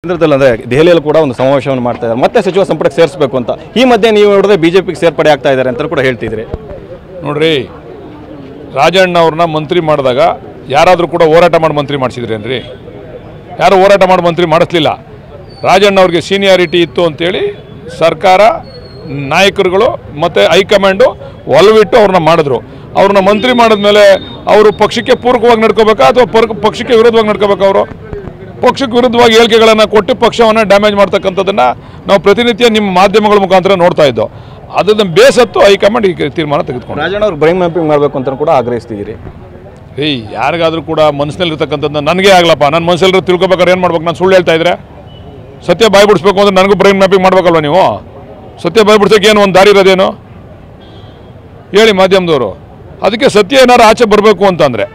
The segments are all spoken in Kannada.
ಕೇಂದ್ರದಲ್ಲಿ ಅಂದರೆ ದೆಹಲಿಯಲ್ಲಿ ಕೂಡ ಒಂದು ಸಮಾವೇಶವನ್ನು ಮಾಡ್ತಾ ಇದ್ದಾರೆ, ಮತ್ತೆ ಸಚಿವ ಸಂಪುಟಕ್ಕೆ ಸೇರಿಸಬೇಕು ಅಂತ. ಈ ಮಧ್ಯೆ ನೀವು ನೋಡಿದ್ರೆ ಬಿಜೆಪಿಗೆ ಸೇರ್ಪಡೆ ಆಗ್ತಾ ಇದ್ದಾರೆ ಅಂತ ಕೂಡ ಹೇಳ್ತಿದ್ರಿ. ನೋಡ್ರಿ, ರಾಜಣ್ಣ ಅವ್ರನ್ನ ಮಂತ್ರಿ ಮಾಡಿದಾಗ ಯಾರಾದರೂ ಕೂಡ ಹೋರಾಟ ಮಾಡಿ ಮಂತ್ರಿ ಮಾಡಿಸಿದ್ರೇನ್ರಿ? ಯಾರು ಹೋರಾಟ ಮಾಡಿ ಮಂತ್ರಿ ಮಾಡಿಸ್ಲಿಲ್ಲ. ರಾಜಣ್ಣ ಅವ್ರಿಗೆ ಸೀನಿಯಾರಿಟಿ ಇತ್ತು ಅಂತೇಳಿ ಸರ್ಕಾರ, ನಾಯಕರುಗಳು ಮತ್ತು ಹೈಕಮಾಂಡು ಒಲವಿಟ್ಟು ಅವ್ರನ್ನ ಮಾಡಿದ್ರು. ಅವ್ರನ್ನ ಮಂತ್ರಿ ಮಾಡಿದ್ಮೇಲೆ ಅವರು ಪಕ್ಷಕ್ಕೆ ಪೂರಕವಾಗಿ ನಡ್ಕೋಬೇಕಾ ಅಥವಾ ಪಕ್ಷಕ್ಕೆ ವಿರೋಧವಾಗಿ ನಡ್ಕೋಬೇಕಾ? ಅವರು ಪಕ್ಷಕ್ಕೆ ವಿರುದ್ಧವಾಗಿ ಹೇಳಿಕೆಗಳನ್ನು ಕೊಟ್ಟು ಪಕ್ಷವನ್ನು ಡ್ಯಾಮೇಜ್ ಮಾಡ್ತಕ್ಕಂಥದ್ದನ್ನು ನಾವು ಪ್ರತಿನಿತ್ಯ ನಿಮ್ಮ ಮಾಧ್ಯಮಗಳ ಮುಖಾಂತರ ನೋಡ್ತಾ ಇದ್ದೋ. ಅದನ್ನು ಬೇಸತ್ತು ಹೈಕಮಾಂಡ್ ಈ ತೀರ್ಮಾನ ತೆಗೆದುಕೊಂಡು ರಾಜಣ್ಣ ಅವ್ರು ಬ್ರೈನ್ ಮ್ಯಾಪಿಂಗ್ ಮಾಡಬೇಕು ಅಂತ ಕೂಡ ಆಗ್ರಹಿಸ್ತಿದ್ದೀರಿ. ಯಾರಿಗಾದರೂ ಕೂಡ ಮನಸ್ಸಿನಲ್ಲಿರ್ತಕ್ಕಂಥದ್ದು ನನಗೇ ಆಗಲಪ್ಪ, ನನ್ನ ಮನಸ್ಸಲ್ಲಿ ತಿಳ್ಕೊಬೇಕಾದ್ರೆ ಏನು ಮಾಡ್ಬೇಕು? ನಾನು ಸುಳ್ಳು ಹೇಳ್ತಾ ಇದ್ರೆ ಸತ್ಯ ಬಾಯಿ ಬಿಡಿಸ್ಬೇಕು ಅಂದ್ರೆ ನನಗೂ ಬ್ರೈನ್ ಮ್ಯಾಪಿಂಗ್ ಮಾಡ್ಬೇಕಲ್ವ ನೀವು? ಸತ್ಯ ಬಾಯಿ ಬಿಡ್ಸೋಕೆ ಏನು ಒಂದು ದಾರಿ ಇರೋದೇನು ಹೇಳಿ ಮಾಧ್ಯಮದವರು? ಅದಕ್ಕೆ ಸತ್ಯ ಏನಾರು ಆಚೆ ಬರಬೇಕು ಅಂತಂದರೆ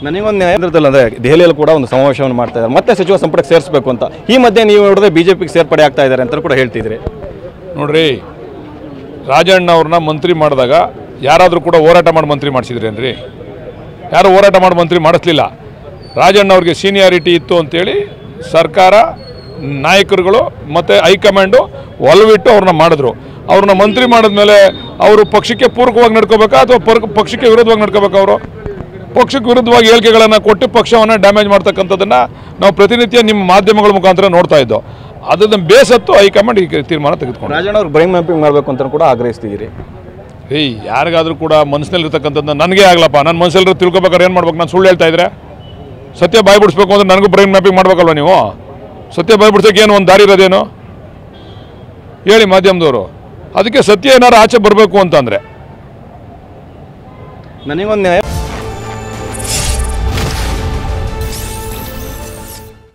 ನನಗೊಂದು ಕೇಂದ್ರದಲ್ಲಿ ಅಂದರೆ ದೆಹಲಿಯಲ್ಲಿ ಕೂಡ ಒಂದು ಸಮಾವೇಶವನ್ನು ಮಾಡ್ತಾ ಇದ್ದಾರೆ, ಮತ್ತೆ ಸಚಿವ ಸಂಪುಟಕ್ಕೆ ಸೇರಿಸಬೇಕು ಅಂತ. ಈ ಮಧ್ಯೆ ನೀವು ನೋಡಿದ್ರೆ ಬಿಜೆಪಿಗೆ ಸೇರ್ಪಡೆ ಆಗ್ತಾ ಇದ್ದಾರೆ ಅಂತ ಕೂಡ ಹೇಳ್ತಿದ್ರಿ. ನೋಡ್ರಿ, ರಾಜಣ್ಣ ಅವ್ರನ್ನ ಮಂತ್ರಿ ಮಾಡಿದಾಗ ಯಾರಾದರೂ ಕೂಡ ಹೋರಾಟ ಮಾಡಿ ಮಂತ್ರಿ ಮಾಡಿಸಿದ್ರೇನ್ರಿ? ಯಾರು ಹೋರಾಟ ಮಾಡಿ ಮಂತ್ರಿ ಮಾಡಿಸ್ಲಿಲ್ಲ. ರಾಜಣ್ಣ ಅವ್ರಿಗೆ ಸೀನಿಯಾರಿಟಿ ಇತ್ತು ಅಂತೇಳಿ ಸರ್ಕಾರ, ನಾಯಕರುಗಳು ಮತ್ತು ಹೈಕಮಾಂಡು ಒಲವಿಟ್ಟು ಅವ್ರನ್ನ ಮಾಡಿದ್ರು. ಅವ್ರನ್ನ ಮಂತ್ರಿ ಮಾಡಿದ್ಮೇಲೆ ಅವರು ಪಕ್ಷಕ್ಕೆ ಪೂರಕವಾಗಿ ನಡ್ಕೋಬೇಕಾ ಅಥವಾ ಪಕ್ಷಕ್ಕೆ ವಿರೋಧವಾಗಿ ನಡ್ಕೋಬೇಕಾ? ಅವರು ಪಕ್ಷಕ್ಕೆ ವಿರುದ್ಧವಾಗಿ ಹೇಳಿಕೆಗಳನ್ನು ಕೊಟ್ಟು ಪಕ್ಷವನ್ನು ಡ್ಯಾಮೇಜ್ ಮಾಡ್ತಕ್ಕಂಥದ್ದನ್ನು ನಾವು ಪ್ರತಿನಿತ್ಯ ನಿಮ್ಮ ಮಾಧ್ಯಮಗಳ ಮುಖಾಂತರ ನೋಡ್ತಾ ಇದ್ದೋ. ಅದನ್ನು ಬೇಸತ್ತು ಹೈಕಮಾಂಡ್ ಈ ತೀರ್ಮಾನ ತೆಗೆದುಕೊಂಡು. ರಾಜಣ್ಣ ಅವ್ರು ಬ್ರೈನ್ ಮ್ಯಾಪಿಂಗ್ ಮಾಡಬೇಕು ಅಂತ ಕೂಡ ಆಗ್ರಹಿಸ್ತಿದ್ದೀರಿ. ಯಾರಿಗಾದರೂ ಕೂಡ ಮನಸ್ಸಿನಲ್ಲಿರ್ತಕ್ಕಂಥದ್ದು ನನಗೇ ಆಗಲಪ್ಪ, ನನ್ನ ಮನಸ್ಸಲ್ಲಿ ತಿಳ್ಕೊಬೇಕಾದ್ರೆ ಏನು ಮಾಡ್ಬೇಕು? ನಾನು ಸುಳ್ಳು ಹೇಳ್ತಾ ಇದ್ರೆ ಸತ್ಯ ಬಾಯಿ ಬಿಡಿಸ್ಬೇಕು ಅಂದ್ರೆ ನನಗೂ ಬ್ರೈನ್ ಮ್ಯಾಪಿಂಗ್ ಮಾಡ್ಬೇಕಲ್ವ ನೀವು? ಸತ್ಯ ಬಾಯಿ ಬಿಡ್ಸೋಕೆ ಏನು ಒಂದು ದಾರಿ ಇರೋದೇನು ಹೇಳಿ ಮಾಧ್ಯಮದವರು? ಅದಕ್ಕೆ ಸತ್ಯ ಏನಾರು ಆಚೆ ಬರಬೇಕು ಅಂತಂದರೆ ನನಗೊಂದು